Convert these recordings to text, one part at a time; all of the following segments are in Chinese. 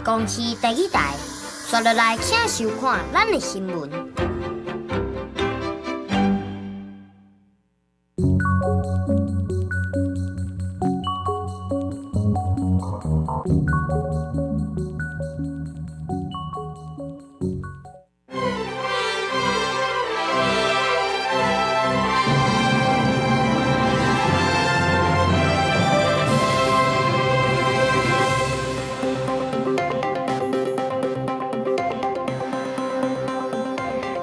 公司第一台，刷落来请收看咱的新闻。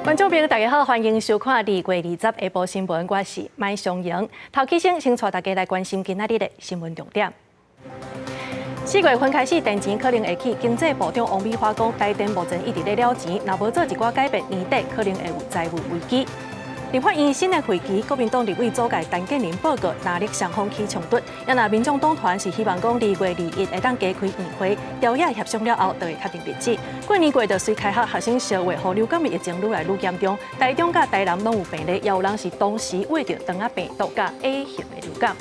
观众朋友，大家好，欢迎收看2月20下晡新闻，我是麦松莹。头起先带大家来关心今仔日的新闻重点。4月份开始，电钱可能会起。经济部长王美花讲，台电目前一直在了钱，若无做一寡改变，年底可能会有债务危机。立法院新的会期，国民党立委组界陈建仁报告，哪力双方起冲突。也那民众党团是希望讲2月21会当加开议会，朝野协商了后，就会确定日子。过年过就随开学学生烧话，互流感的疫情愈来愈严重。台中甲台南拢有病例，也有人是当时胃着肠仔病毒甲 A 型的流感。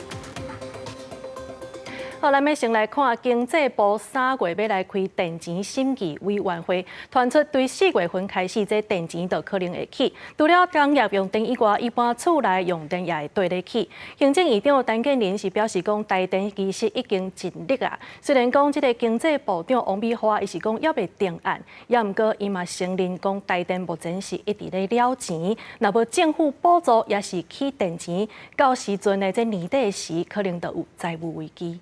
好，咱要先来看经济部3月要来开电钱审议委员会，传出对4月份开始，这电钱就可能会起。除了工业用电以外，一般厝内用电也会对得起。行政院长陈建仁是表示讲，台电其实已经尽力啊。虽然讲这个经济部长王美花伊是讲要未定案，也毋过伊嘛承认讲台电目前是一直在了钱，若无政府补助也是起电钱，到时阵的这年底时可能就有债务危机。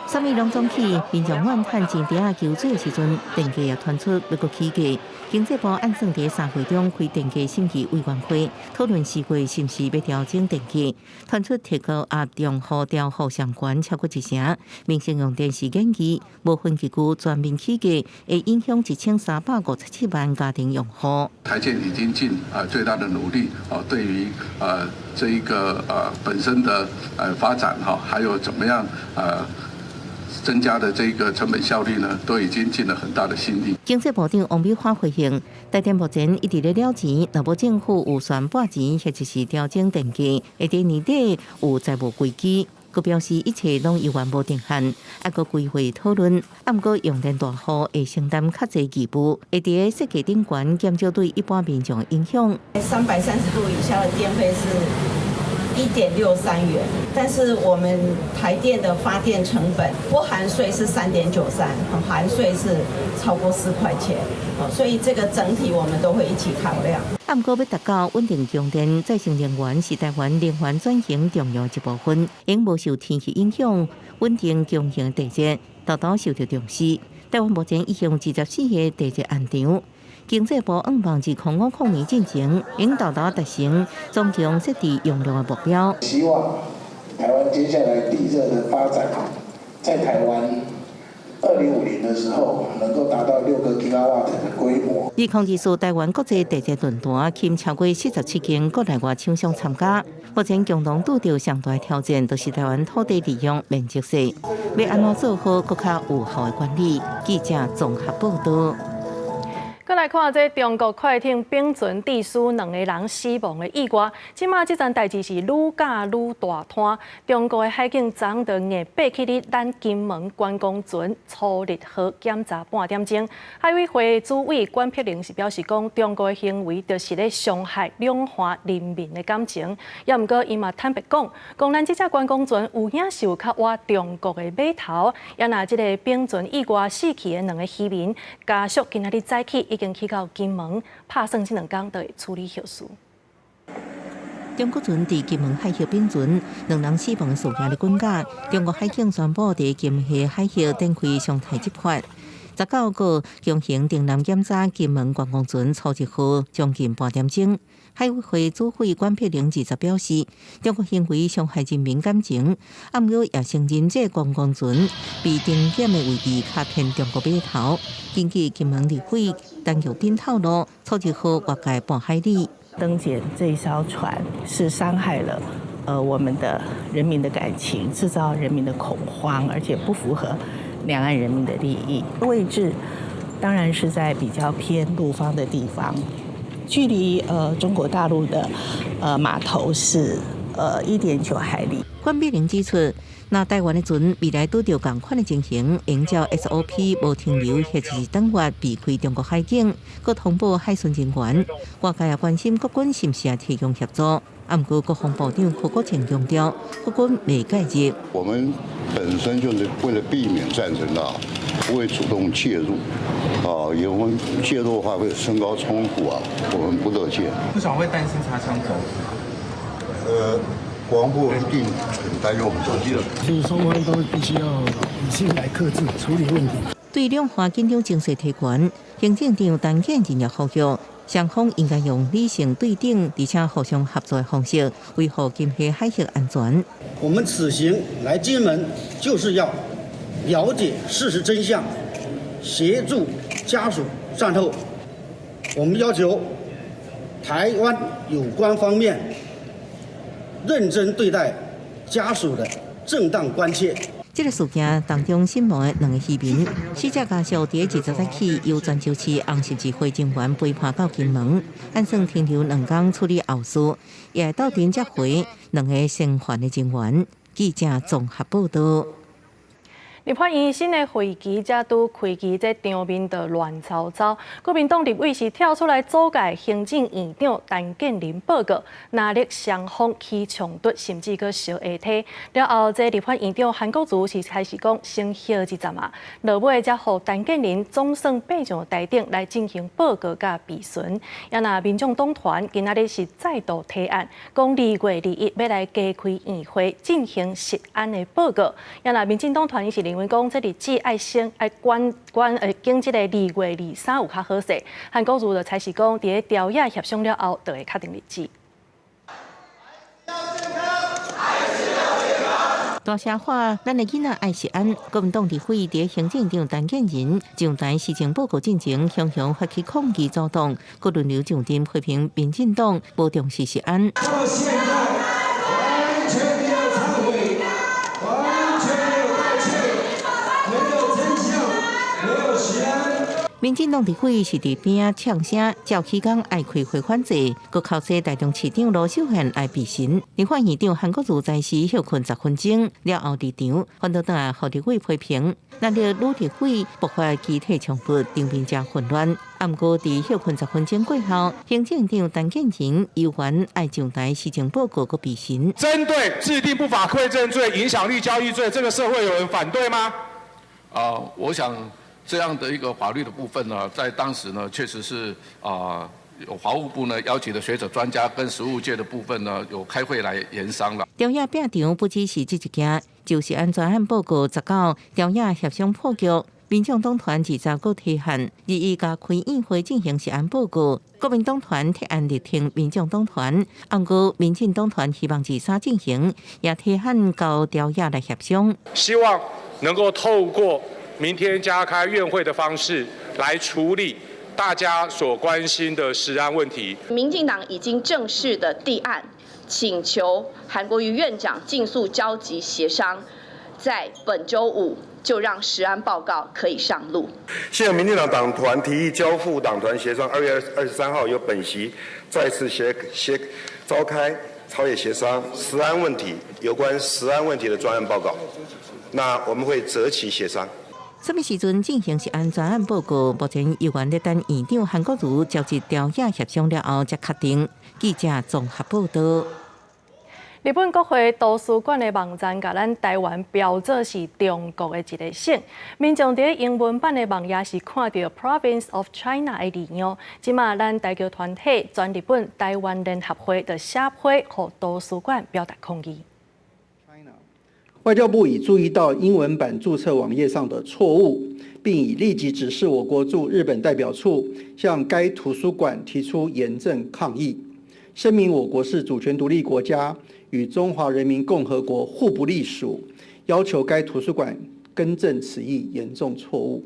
3月2总起，民众怨趁钱伫啊求水的时阵，电价也传出要阁起价。经济部按算伫3月中开电价审议委员会，讨论4月是毋是要调整电价。传出提高压用户调户上悬超过1成，民生用电是建议无分期区全面起价，会影响1357万家庭用户。台建已经尽最大的努力对于这一个本身的发展还有怎么样增加的这个成本效率呢，都已经尽了很大的心力。经济部长王美花回应，台电目前一直在了钱，若无政府有宣拨钱，或者是调整电价，会在年底有债务危机。佮表示一切拢依然无定案，还佮规划讨论。啊，毋过用电大户会承担较侪义务，会伫设计顶悬减少对一般民众影响。330度以下的电费是1.63元，但是我们台电的发电成本不含税是3.93，含税是超过4块钱，所以这个整体我们都会一起考量。啊，毋过要达到稳定供电，再生能源是台湾能源转型重要一部分，因无受天气影响，稳定供应地热豆豆受到重视。台湾目前已经24个地热案场。经济部望至05年进前，引导达成总共设置用量的目标。希望台湾接下来地热的发展，在台湾2050的时候，能够达到6个 GW 的规模。2024台湾国际地热论坛，吸引超过47间国内外厂商参加。目前共同拄到上大的挑战，就是台湾土地利用面积小，要安怎做好更加有效的管理？记者综合报道。再来看这中国快艇冰船溺死2个人死亡的意外，即马这件代志是愈搞愈大摊。中国的海警昨就硬爬起哩咱金门观光船初日号检查半点钟。海委会主委管碧玲是表示讲，中国的行为就是咧伤害两岸人民的感情。也毋过伊嘛坦白讲，咱这只观光船有影是有较挖中国的码头。也那这个冰船意外死去的2个渔民，家属今仔日早起已经去到金门，拍算这2天就会处理后事。中国船伫金门海峡冰船，2人死亡的事件的滚架，中国海警宣布伫金门海峡展开常态执法。19个强行定南检查金门观光船初日号将近半点钟。海委会主委管碧玲20表示，中国行为伤害人民感情，啊，毋过也承认这观光船被定检的位置较偏中国码头。根据金门立委陈友斌透露，初日号外界半海里。登检这一艘船是伤害了我们的人民的感情，制造人民的恐慌，而且不符合两岸人民的利益。位置当然是在比较偏陆方的地方，距离中国大陆的码头是1.9海里。管碧玲指出，那台湾的船未来拄到同款的情形，应照 SOP 无停留或者是等月避开中国海境，佮通报海巡人员。外界也关心国军是不是也提供协助。不过，国防部长柯国清强调，国军未介入。我们本身就是为了避免战争不会主动介入因为我们介入的话会升高冲突我们不乐见。不少会担心擦枪走火。国防部一定很担忧我们手机的，所以双方都必须要理性来克制处理问题。对两岸紧张情势提悬，行政长陈建仁也呼吁，双方应该用理性对等，而且互相合作的方式，维护金厦海峡安全。我们此行来金门，就是要了解事实真相，协助家属善后。我们要求台湾有关方面认真对待家属的正当关切。这个事件当中新闻的2个渔民，死者家属伫20日起由泉州市红十字会警员陪伴到金门，按算停留2天处理后事，也到庭接回2个生还的警员。记者综合报道。立法院新的会期才拄开机，这场面就乱糟糟。国民党立委是跳出来阻盖行政院长陈建仁报告，拿力双方起冲突，甚至搁烧下体。了后，这立法院长韩国瑜是开始讲先歇一阵啊，落尾才互陈建仁总算爬上台顶来进行报告甲备询。也那民众党团今仔日是再度提案，讲2月2日要来加开院会进行实案的报告。也那民进党团伊是认为讲，这日子爱先爱经这个2月23有较好势。韩国瑜就才是讲，伫咧调野协商了后，就会确定日子。大社会，咱的囡仔爱食安。国民党立委伫行政长陈建仁上台施政报告进前，向向发起抗议躁动，各轮流上阵批评民进党无重视食安。民进党立委是伫边呛声，照起讲爱开回款制，佮靠说台中市长罗秀贤来备询。立法院长韩国瑜在时休困10分钟，了后离场，反倒倒来互立委批评，咱着女立委爆发集体冲突，场面真混乱。不过伫休困10分钟过后，行政长陈建仁依然爱上台施政报告佮备询。针对制定不法馈赠罪、影响力交易罪，这个社会有人反对吗？我想。这样的一个法律的部分呢，在当时呢，确实是有法务部呢邀请的学者专家跟实务界的部分呢，有开会来研商了。调野并场不只是这一件，就是安全案报告19调野协商破局。民众党团20个提案，2月加开院会进行实案报告。国民党团提案力挺民众党团，不过民进党团希望23进行，也提案到调野来协商。希望能够透过明天加开院会的方式来处理大家所关心的食安问题。民进党已经正式的递案，请求韩国瑜院长尽速召集协商，在本周5就让食安报告可以上路。现在民进党党团提议交付党团协商，2月23号由本席再次召开朝野协商食安问题有关食安问题的专案报告，那我们会择期协商。什么时阵进行实案专案报告？目前议员在等院长韩国瑜召集调野协商了后才确定。记者综合报道。日本国会图书馆的网站，甲咱台湾标作是中国的一个省。民众伫英文版的网页是看到 Province of China 的字样。即马咱台侨团体全日本台湾联合会的写批，互图书馆表达抗议。外交部已注意到英文版注册网页上的错误，并已立即指示我国驻日本代表处向该图书馆提出严正抗议，声明我国是主权独立国家，与中华人民共和国互不隶属，要求该图书馆更正此一严重错误。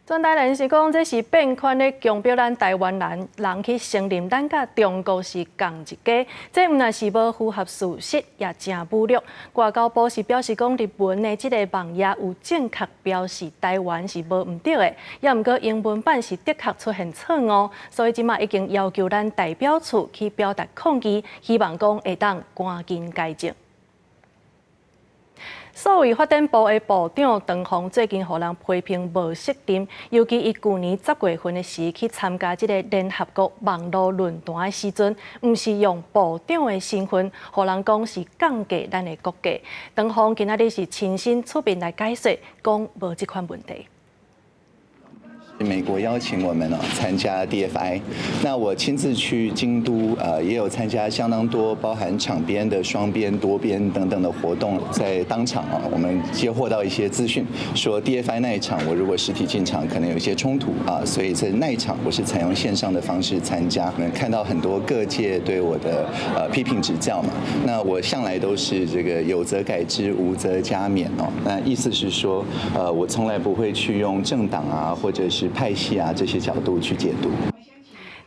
专台人士讲，这是变款咧强迫咱台湾人去承认咱甲中国是同一家，这毋但是无符合事实，也真侮辱。外交部是表示讲，日文的这个网页有正确标示台湾是无毋对的，也毋过英文版是的确出现错误，所以即马已经要求咱代表处去表达抗议，希望讲会当赶紧改正。所谓发展部的部长唐凤最近互人批评无责任，尤其伊去年10月份的时去参加这个联合国网络论坛的时阵，毋是用部长的身份，互人讲是降价咱的国价。唐凤今仔日是亲身出面来解说，讲无这款问题。 美国邀请我们参加 DFI， 那我亲自去京都，也有参加相当多包含场边的、双边、多边等等的活动，在当场我们接获到一些资讯，说 DFI 那一场我如果实体进场可能有一些冲突所以在那一场我是采用线上的方式参加。我们看到很多各界对我的批评指教嘛，那我向来都是这个有则改之，无则加勉那意思是说，我从来不会去用政党或者是 派系这些角度去解读。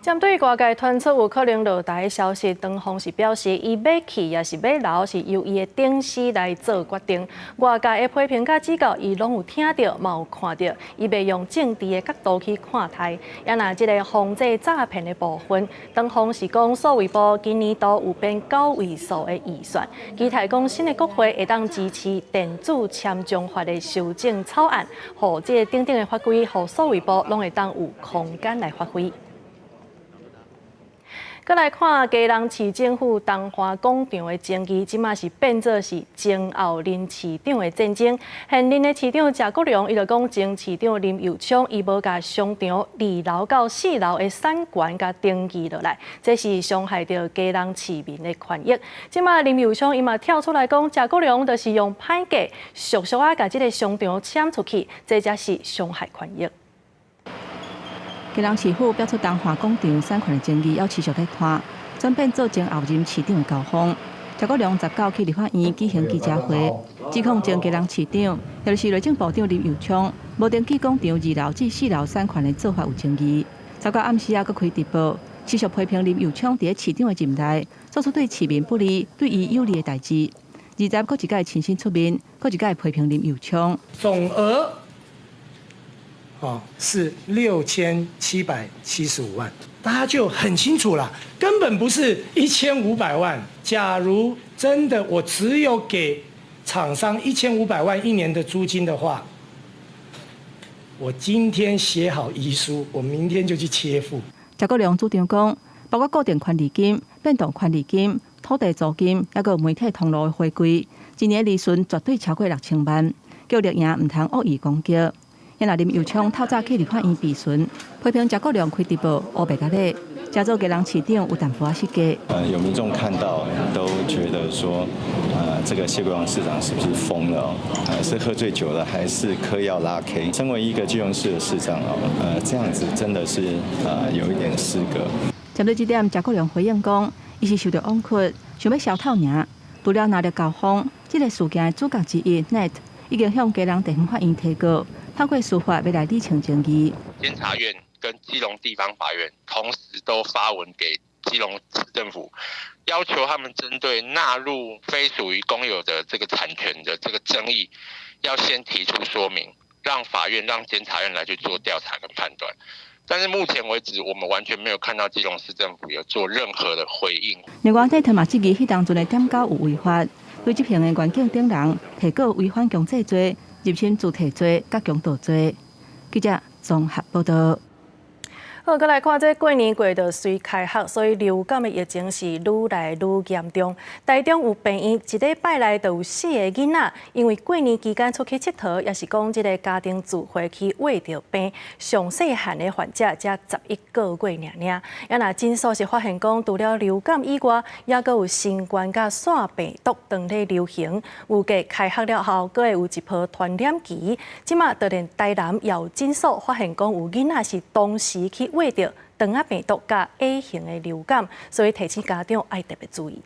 针对外界传出有可能落台的消息，唐凤是表示，伊要去也是要留，是由伊的董事来做决定。外界的批评甲指教，伊拢有听到，嘛有看到，伊袂用政治的角度去看待。也拿这个防制诈骗的部分，唐凤是讲，数位部今年度有编9位数的预算，期待讲新的国会会当支持电子签章法的修正草案，互这个等等的法规，互数位部拢会当有空间来发挥。 再来看基隆市政府东华广场的争议，即马是变作是前后任市长的战争。现任的市长谢国良，伊就讲前市长林佑昌，伊无甲商场2楼到4楼的产权甲登记落来，这是伤害到基隆市民的权益。即马林佑昌伊嘛跳出来讲，谢国良就是用歹价俗俗甲这个商场签出去，这才是伤害权益。 基隆市府标出东华广场产权的争议要持续来看，转变做前后任市长的交锋。谢国良19去立法院举行记者会，指控前基隆市长，也就是内政部长林佑昌，无登记广场2楼至4楼产权的做法有争议。早到暗时佫开直播，持续批评林佑昌伫市长的任内做出对市民不利、对伊有利的代志。2站佫一届亲身出面，佫一届批评林佑昌。总额。 是6775万，大家就很清楚了，根本不是1500万。假如真的我只有给厂商1500万1年的租金的话，我今天写好遗书，我明天就去切付。谢国良主张讲，包括固定权利金、变动权利金、土地租金，还有媒体通路的回归，一年利润绝对超过6000万，叫绿营唔通恶意攻击。 因那林佑昌透早去立法院备询，批评谢国良开直播黑白甲咧，加做基隆市长有淡薄失格。有民众看到都觉得说，这个谢国良市长是不是疯了？是喝醉酒了，还是嗑药拉 K？ 身为一个基隆市的市长这样子真的是有一点失格。针对这点，谢国良回应讲，伊是受到委屈，想要消透尔。除了拿着交锋，这个事件的主角之一 Net 已经向基隆地方法院提告。 透过司法要来理清争议。监察院跟基隆地方法院同时都发文给基隆市政府，要求他们针对纳入非属于公有的这个产权的这个争议，要先提出说明，让法院、让监察院来去做调查跟判断。但是目前为止，我们完全没有看到基隆市政府有做任何的回应。另外，在特马质疑迄当阵的点交有违法，对执行的环境等人提告违反强制罪。 入侵主体罪、甲强盗罪。记者综合报道。好，再来看这过年过就随开学，所以流感的疫情是愈来愈严重。台中有病院一礼拜内就有4个囡仔，因为过年期间出去佚佗，也是讲这个家庭聚会去胃着病。上细汉的患者才11个月尔。也那诊所是发现讲，除了流感以外，也佫有新冠甲腺病毒当咧流行。预计开学了后，佫会有一波传染期。即马就连台南也有诊所发现讲，有囡仔是同时去胃着肠仔病毒甲 A 型的流感，所以提醒家长爱特别注意。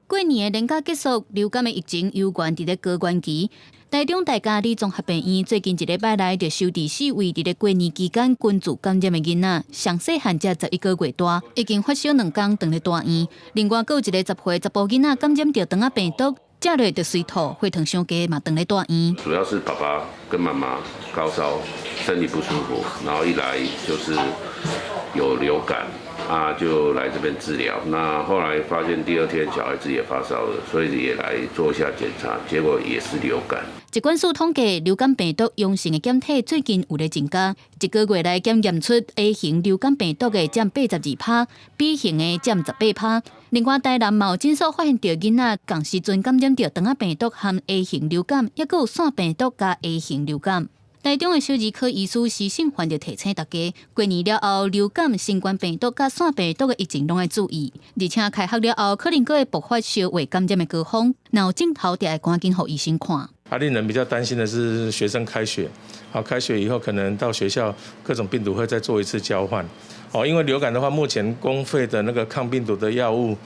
过年的年假结束，流感的疫情犹原伫咧高原期。台中大家里综合病院最近一礼拜内就收治4位伫咧过年期间群聚感染的囡仔，上细汉才11个月大，已经发烧2天，转咧大院。另外，还有一个10岁查甫囡仔感染到肠仔病毒，食落就水吐、血糖上低，嘛转咧大院。主要是爸爸跟妈妈高烧，身体不舒服，然后一来就是有流感，就来这边治疗。那后来发现第2天小孩子也发烧了，所以也来做一下检查，结果也是流感。疾管署统计，流感病毒阳性的检体最近有咧增加，1个月来检验出 A 型流感病毒的占82%，B 型的占18%。另外，台南嘛有诊所发现到囡仔同时阵感染到肠仔病毒和 A 型流感，也有腺病毒加 A 型流感。台中的小儿科医师施信焕就提醒大家，过年了后，流感、新冠病毒加腺病毒的疫情拢要注意，而且开学了后，可能还会爆发小胃感染的高峰，若有症头，就要赶紧给医生看。令人比较担心的是学生开学，开学以后可能到学校各种病毒会再做一次交换，因为流感的话，目前公费的那个抗病毒的药物，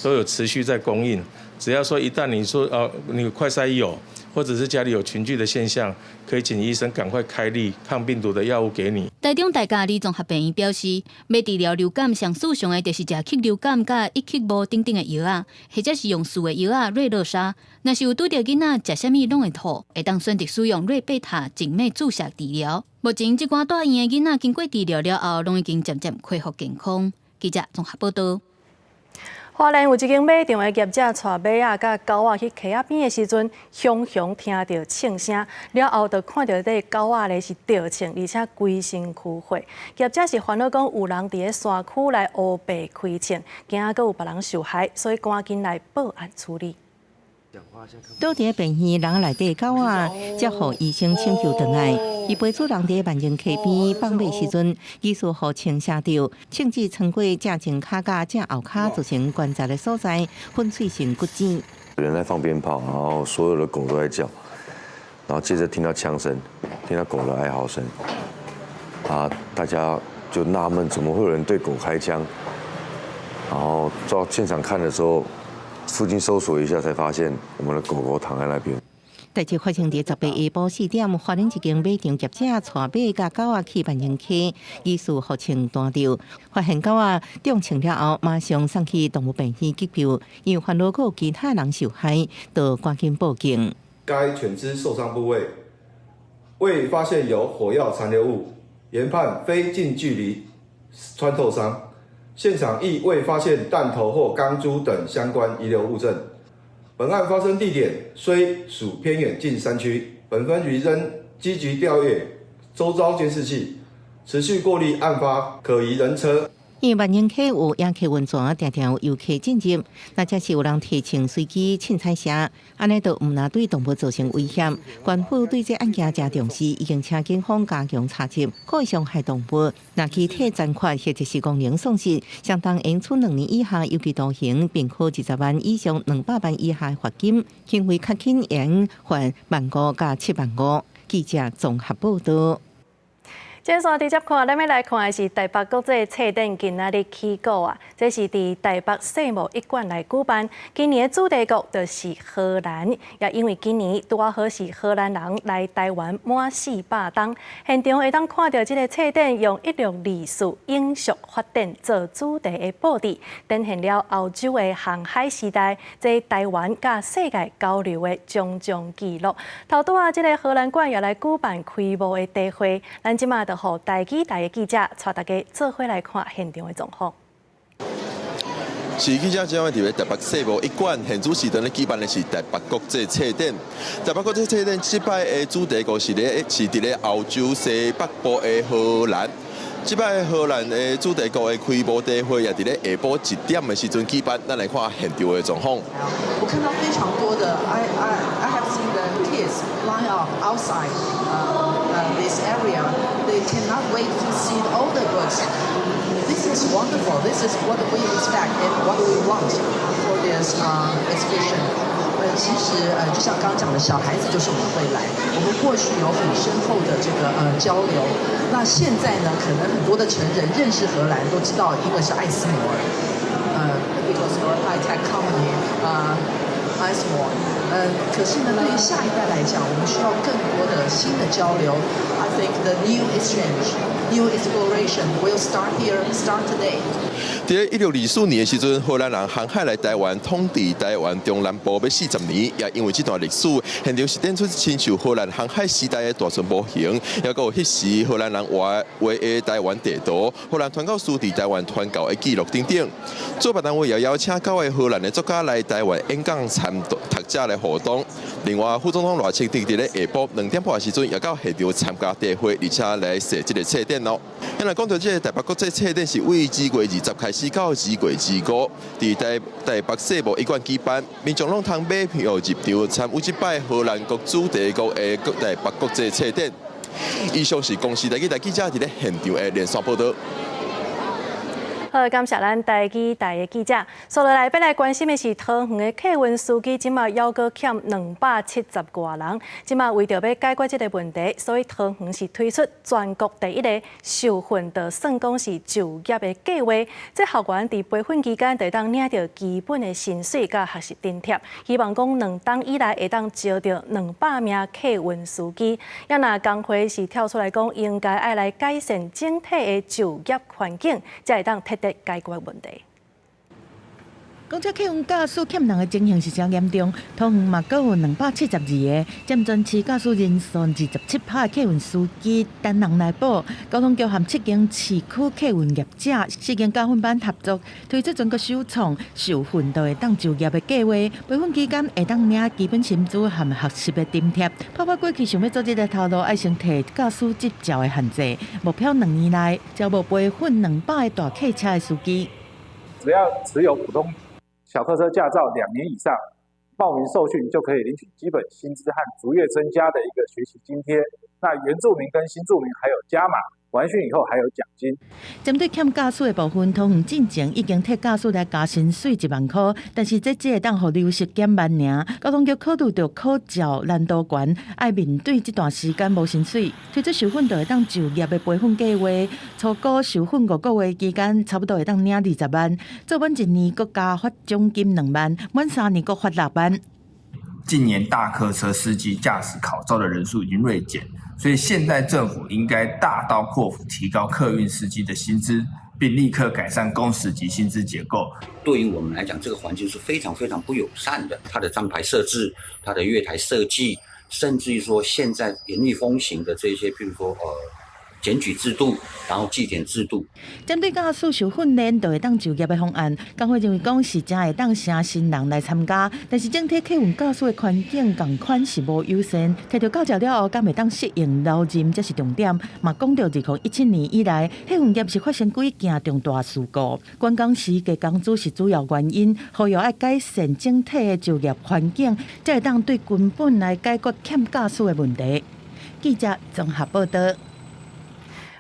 都有持续在供应，只要说一旦你说你快筛有，或者是家里有群聚的现象，可以请医生赶快开立抗病毒的药物给你。台中大家儿综合病院表示，要治疗流感上使用的就是食克流感甲伊克无等等的药啊，或者是用素的药啊瑞乐沙。若是有拄到囡仔食啥物拢会吐，会当选择使用瑞贝塔静脉注射治疗。目前这寡大院的囡仔经过治疗了后，拢已经渐渐恢复健康。记者综合报道。花莲有一间马场的业者带马仔甲狗仔去溪仔边的时阵，雄雄听到枪声，了后就看到这狗仔咧是吊枪，而且规身躯火。业者是烦恼讲有人伫咧山区来乌白开枪，惊还有别人受害，所以赶紧来报案处理。倒伫病院人内底狗仔，才互医生抢救回来。伊陪主人伫万人溪边放马时阵，疑似互枪射到，枪支穿过正前骹甲正后骹造成关节的所在，粉碎性骨折。有人在放鞭炮，然后所有的狗都在叫，然后接着听到枪声，听到狗的哀嚎声，大家就纳闷，怎么会有人对狗开枪？然后到现场看的时候。附近搜索一下，才发现我们的狗狗躺在那边。代志发生伫10日下晡4点，花莲一间马场业者带马甲狗仔去万人溪，疑似互枪弹到，发现狗仔中枪了后，马上送去动物病院急救，因为烦恼有其他人受害，就赶紧报警。该犬只受伤部位未发现有火药残留物，研判非近距离穿透伤。现场亦未发现弹头或钢珠等相关遗留物证。本案发生地点虽属偏远近山区，本分局仍积极调阅周遭监视器，持续过滤案发可疑人车。因为万人溪有夜客运船，常常有游客进入，那假是有人提枪随机凊彩射，安尼就毋若对动物造成危险。官府对这案件真重视，已经请警方加强查缉，故意伤害动物，若具体残缺或者是功能丧失，相当应处2年以下有期徒刑，并科20万以上200万以下罚金，行为较轻应罚15000到75000。记者综合报道。接线直接看，咱要来看的是台北国际册展今仔日起稿啊，这是伫台北世贸1馆来举办。今年的主题国就是荷兰，也因为今年拄好是荷兰人来台湾满400天，现场会当看到这个册展用164史永续发展做主题的布置，展现了欧洲的航海时代，即台湾甲世界交流的种种记录。头拄啊，这个荷兰馆也来举办开幕的大会，咱即马。互台记台的记者带大家做伙来看现场的状况。是记者将伫台北世贸1馆现主时段咧举办的是台北国际册展。台北国际册展这摆的主题国是伫咧欧洲西北部的荷兰。这摆荷兰的主题国的开幕大会也伫咧下晡1点的时阵举办，咱来看现场的状况。我看到非常多的 I have seen the kids line up outside this area. They cannot wait to see all the books. This is wonderful. This is what we expect and what we want for this exhibition. 其实就像刚刚讲的，小孩子就是我们未来。我们过去有很深厚的这个交流，那现在呢，可能很多的成人认识荷兰都知道，因为是艾斯摩尔，because you're a high tech company, 艾斯摩尔。可是呢，对于下一代来讲，我们需要更多的新的交流。I think the new exchange, new exploration will start here, start today. 在1624年的时阵，荷兰人航海来台湾，统治台湾中南部要40年，也因为这段历史，现场是展出亲像荷兰航海时代的大船模型，也有迄时荷兰人画的台湾地图，荷兰传教士伫台湾传教的记录等等。主办单位也邀请9位荷兰的作家来台湾演讲、参读者来互动。另外，副总统赖清德伫咧下晡2点半的时阵，也到现场参加大会，而且来设这个册展哦。咱来讲到这个台北国际册展是为2月20开始到2月25，伫台北世贸一馆举办，民众拢通买票入场参与这摆荷兰国主题国的台北国际册展。以上是公视台记者伫咧现场的连线报道。好，感谢咱台记台的记者。接落来要来关心的是桃园的客运司机，即马还阁欠270多人。即马为着要解决这个问题，所以桃园是推出全国第一个受训的算讲是就业的计划。这校员伫培训期间，会当领到基本的薪水甲学习津贴，希望讲2冬以内会当招到200名客运司机。也若工会是跳出来讲，应该爱来改善整体的就业环境，才会当解决问题。讲这客运驾驶欠人的情形是真严重，桃园嘛阁有272个，占全市驾驶人数27%的客运司机单人来报。交通局和7间市区客运业者4间教训班合作，推出全国首创受训都会当就业的计划。培训期间会当领基本薪资和学习的津贴。泡泡过去想要做这个头路，爱先摕驾驶执照的限制，目标2年内招募培训200个大客车的司机。只要持有普通小客车驾照2年以上，报名受训就可以领取基本薪资和逐月增加的一个学习津贴。那原住民跟新住民还有加码，完训以后还有奖金。针对欠驾驶的部分，桃园进前已经替驾驶来加薪水1万块，但是这只会当互流失减半尔。交通局考虑到考照难度悬，爱面对这段时间无薪水，推出受训就会当就业的培训计划。初估受训5个月期间，差不多会当领20万，做满1年阁加发奖金2万，满3年阁发6万。近年大客车司机驾驶考照的人数已经锐减，所以现在政府应该大刀阔斧提高客运司机的薪资，并立刻改善工时及薪资结构。对于我们来讲，这个环境是非常非常不友善的。它的站牌设置、它的月台设计，甚至于说现在严厉风行的这些，譬如说检举制度，然后绩点制度。针对驾驶受训练就会当就业的方案，工会认为讲是真会当成新人来参加，但是整体客运驾驶的环境共款是无优先。摕到教照了后，敢会当适应留任，这是重点。嘛讲到2017年以来，客运业是发生几件重大事故，观光时加工资是主要原因。呼吁爱改善整体的就业环境，才会当对根本来解决欠驾驶的问题。记者综合报道。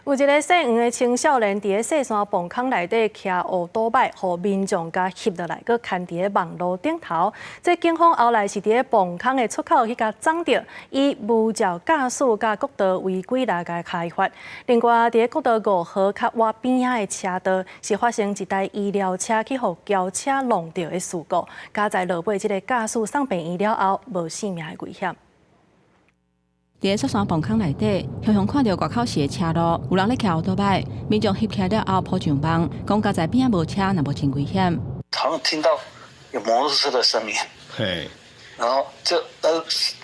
有一个姓黄的青少年伫咧细山磅空内底骑乌多摆，互民众甲翕落来，佮牵伫咧网络顶头。这警方后来是伫咧磅空的出口去甲掌着，以无照驾驶甲国道违规来甲开发。另外，伫咧国道5号较外边仔的车道，是发生一台医疗车去互轿车撞到的事故。加在落尾，这个驾驶送病院了后，无性命的危险。伫雪山磅空内底，雄雄看到外口时的车路，有人咧骑乌多摆，民众翕起了后铺上网，讲加在边仔无车，那无真危险。好像听到有摩托车的声音，嘿，然后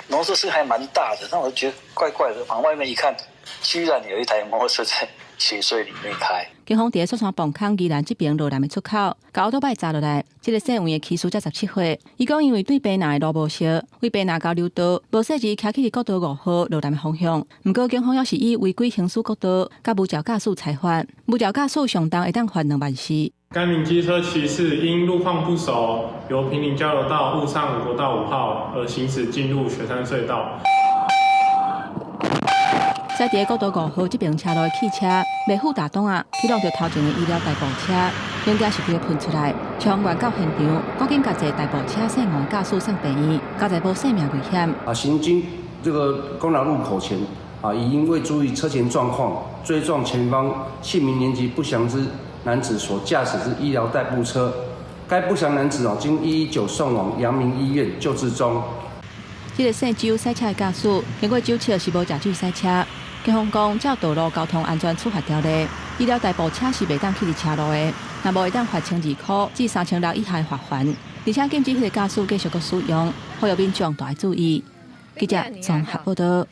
摩托车声还蛮大的，那我就觉得怪怪的，往外面一看，居然有一台摩托车在雪水里面开。警方伫雪山磅空宜兰这边路南的出口，把乌多摆砸落来。这个姓黄的骑士才17岁，伊讲因为对白南的路无熟，为白南交流道无细时骑去国道5号路南的方向。不过警方也是以违规行驶国道、甲无照驾驶裁罚，无照驾驶上重会当罚2万4。该名机车骑士因路况不熟，由平岭交流道误上国道5号而行驶进入雪山隧道。在伫国道5号这边车路的汽车，未负打动啊，去撞到头前的医疗代步车，两架是规个喷出来，消防员到现场，赶紧甲这代步车姓黄驾驶送病院，加在无生命危险。行经这个公寮路口前，已因未注意车前状况，追撞前方姓名年纪不详之男子所驾驶之医疗代步车。该不详男子经119送往阳明医院救治中。这个姓周赛车的驾驶经过酒测是无驾驶赛车。警方讲，照道路交通安全处罚条例，医疗代步车是袂当去伫车路的，若无会当罚1,200块至3,600以下罚款，而且禁止迄个驾驶继续阁使用，呼吁民众大注意。记者综合报道。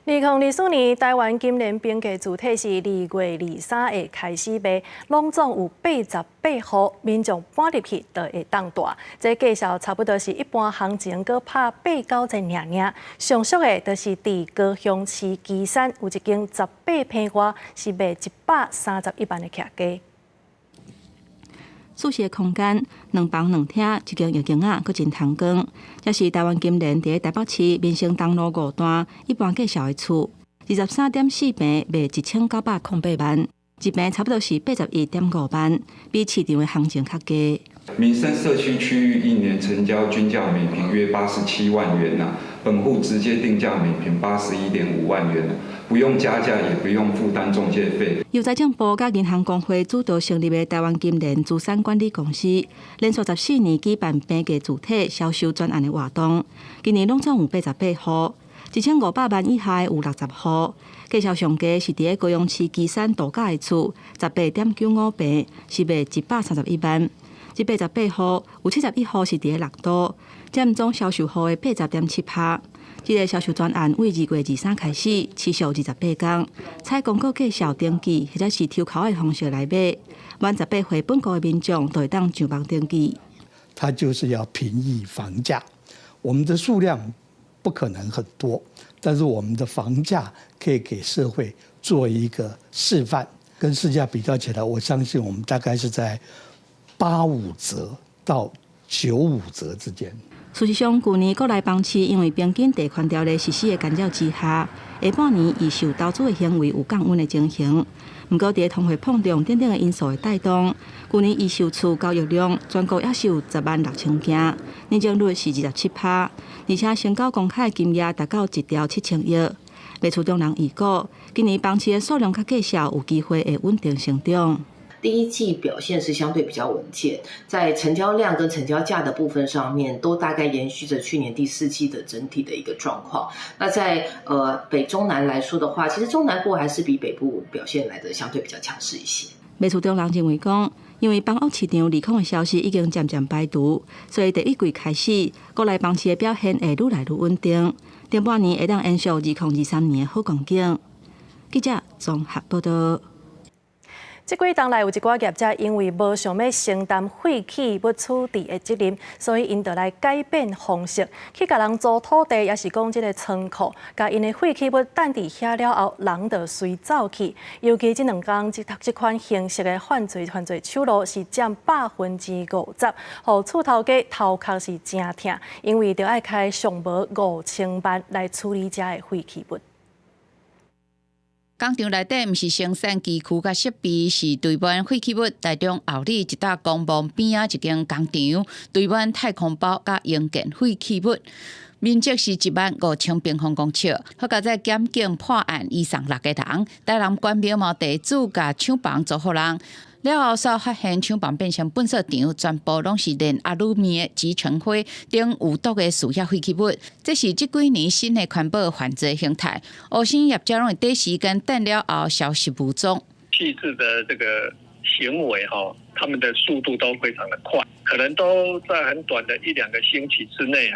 2024年，台湾今年冰价主体是2月23日开始卖，拢总有88户，民众搬入去就会当大。这价数差不多是一般行情搁拍8、9折尔。上俗的，就是伫高雄市旗山有一间18平外，是卖131万的客家。宿舍空间2房2厅，一间浴间仔，搁真通光。这是台湾今年伫台北市民生东路5段一般介绍的厝，23.4平卖1908万，一平差不多是81.5万，比市场的行情较低。民生社区区域一年成交均价每平约87万元本户直接定价每平81.5万元不用加价，也不用负担中介费。由财政部甲银行公会主导成立的台湾金联资产管理公司，连续14年举办平价主体销售专案的活动，今年拢总有88户，1500万以下有60户。介绍上价是伫高雄市旗山度假的厝，18.95平是卖131万。这88户有71户是伫6都，占总销售户的80.7%。这个销售专案为2月23开始，持续28天，采公告介绍登记或者是抽考的方式来买。满18岁本国的民众都会当上网登记。它就是要平抑房价，我们的数量不可能很多，但是我们的房价可以给社会做一个示范。跟市价比较起来，我相信我们大概是在85折到95折之间。事实上，去年国内房市因为边境地权条例实施的干扰之下，下半年易受投资的行为有降温的情形。不过，在通货膨胀等等的因素的带动，去年易售厝交易量全国也是有106000件，年增率是27%，而且成交公开金额达到1.7兆亿。卖厝中人预估，今年房市的数量较介少，有机会会稳定成长。第一季表现是相对比较稳健，在成交量跟成交价的部分上面，都大概延续着去年第4季的整体的一个状况。那在北中南来说的话，其实中南部还是比北部表现来的相对比较强势一些。卖厝中人认为讲，因为房屋市场利空的消息已经渐渐排除，所以第一季开始，国内房市的表现会愈来愈稳定，顶半年会当延续2023年的好光景。记者综合报道。这几冬来有一寡业者因为无想要承担废弃物处置的责任，所以因就来改变方式，去甲人租土地，也是讲这个仓库，甲因的废弃物等伫遐了后，人就随走去。尤其这2天这款形式的犯罪手路是占50%，互厝头家头壳是真痛，因为着爱开上无5000万来处理这的废弃物。工厂内底毋是生产机区甲设备，是堆满废弃物。台中后里一搭公墓边仔一间工厂，堆满太空包甲营建废弃物，面积是15000平方公尺。好佳在检警破案，移送6个人。台南关庙毛地主甲厂房租互人。了后，稍发现厂房变成粪扫场，全部拢是连阿鲁米的集成灰等有毒的塑化废弃物。这是这几年新的环保犯罪形态。黑心业者拢会第一时间等了后消失无踪。弃置的这个行为他们的速度都非常的快，可能都在很短的1-2个星期之内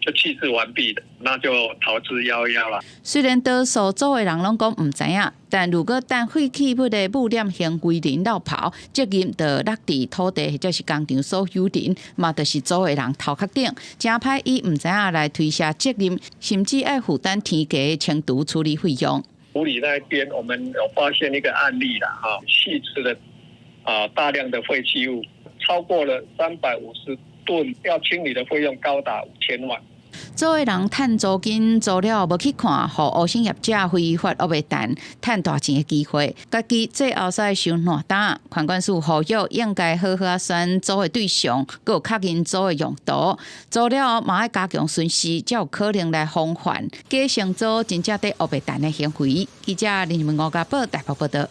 就弃置完毕的，那就逃之夭夭了。虽然多数租的人拢讲唔知影，但如果当废弃物的污染行为人漏跑，责任就落伫土地或者是工厂所有人，嘛就是租的人头壳顶，真歹伊唔知影来推卸责任，甚至爱负担天价的清除处理费用。埔里那边我们有发现一个案例啦，弃置了大量的废弃物，超过了350吨，要清理的费用高达5000万。租的人趁租金租了无去看，互黑心业者非法恶白蛋趁大钱的机会，家己最后使受烂担。款管署呼吁应该好好选租的对象，佮有确认租的用途，租了嘛要加强巡视，才有可能来防范假承租真正在恶白蛋的行为。记者林文吴家宝台北报道。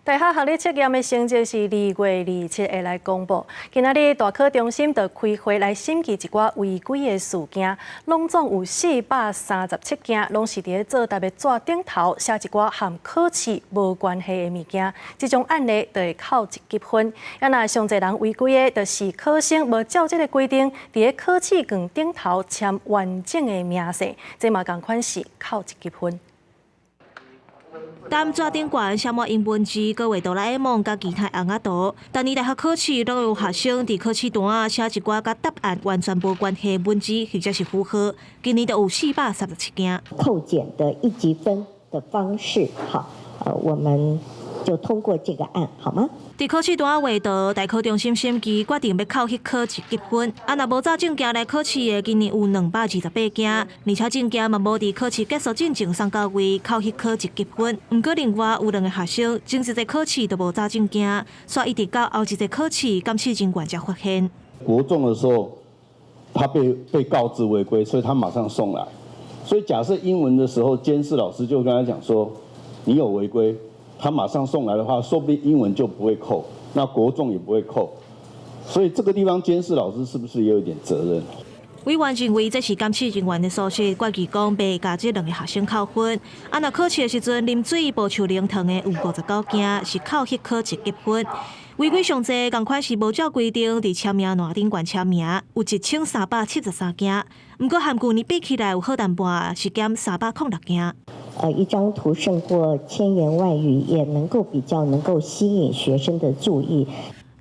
大学学历测验的成绩是2月27日来公布。今仔日大考中心就开会来审议一寡违规的事件，拢总有437件，拢是伫作答的纸顶头写一寡和考试无关系的物件。这种案例就会扣1级分。若上侪人违规的，就是考生无照这个规定，伫考试卷顶头签完整的名姓，这嘛同款是扣1级分。担纸顶悬写满英文字，搁画哆啦 A 梦甲其他红仔图。但年大学考试拢有学生伫考试单写一寡甲答案完全无关系的文字或者是符号。今年就有437件。扣减的1级分的方式，好，我们就通过这个案，好吗？伫考试单画图，大考中心审议决定要扣迄科1级分。若无照证件来考试的，今年有228件，而且证件嘛无伫考试结束进前送到位，扣迄科1级分。毋过另外有2个学生，前一节考试都无照证件，煞一直到后一节考试，监视人员才发现。国中的时候，他被告知违规，所以他马上送来。所以假设英文的时候，监视老师就跟他讲说，你有违规。他马上送来的话，说不定英文就不会扣，那国中也不会扣，所以这个地方监视老师是不是也有一点责任？委员认为这是监视人员的疏失，决议讲被甲这2个学生扣分。若考试的时阵啉水无手灵糖的有59件，是扣迄科1级分。违规上侪共款是无照规定伫签名栏顶悬签名，有1373件。不过和去年比起来有好淡薄，是减306件。一张图胜过千言万语，也比较能够吸引学生的注意。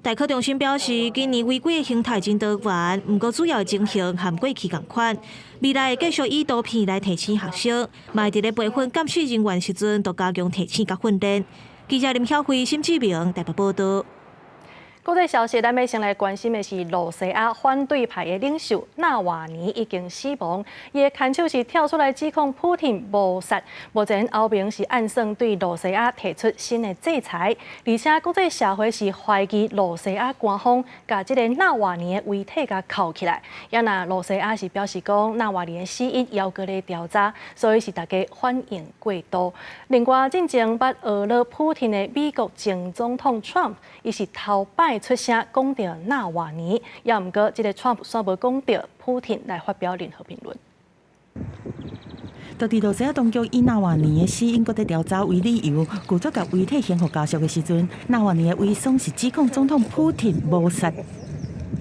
大考中心表示，今年违规的形态真多元，不过主要的情形和过去同款。未来会继续以图片来提醒学生，嘛会伫咧培训监视人员时阵，都加强提醒甲训练。记者林晓慧、沈志明台北报道。国际消息，咱要先来关心的是罗西亚反对派的领袖纳瓦尼已经死亡，伊的看守是跳出来指控普廷谋杀。目前欧盟是暗算对罗西亚提出新的制裁，而且国际社会是怀疑罗西亚官方把这个纳瓦尼的遗体甲扣起来。罗西亚是表示讲纳瓦尼的死因要搁咧调查，所以是大家欢迎过度。另外，进前捌俄勒普廷的美国前总统 Trump， 伊是头摆出声讲到纳瓦尼，也毋过这个 Trump 煞无讲到普廷来发表任何评论。到伫罗西亚当局以纳瓦尼的死因搁在调查为理由，拒绝甲遗体献互家属的时阵，纳瓦尼的伪装是指控总统普廷谋杀。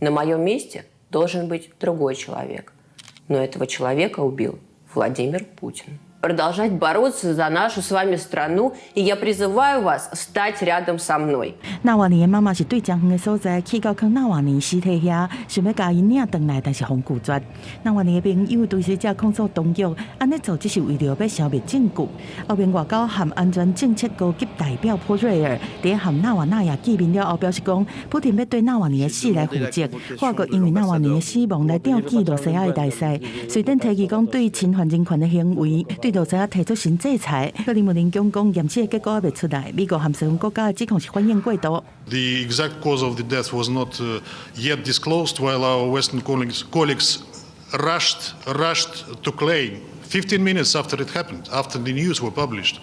На моем месте должен быть другой человек, но этого человека убил Владимир Путин. Продолжать бороться за нашу с вами страну, и я призываю вас встать рядом со мной. 纳瓦尼的妈妈是对江远的所在去到坑纳瓦尼尸体遐，想要甲伊领回来，但是互拒绝。纳瓦尼的朋友对死者控诉当局安尼做只是为了要消灭证据。欧盟外交和安全政策高级代表普瑞尔伫和纳瓦纳亚见面了后表示讲，普廷要对纳瓦尼的死来负责。法国因为纳瓦尼的死亡来吊起罗西亚的大势，随便提起讲对侵犯人权的行为，对罗西亚提出新制裁。克里姆林宫讲验尸的结果还未出来，美国和西方国家的指控是反应过度。The exact cause of the death was not yet disclosed, while our Western colleagues rushed to claim 15 minutes after it happened, after the news were published,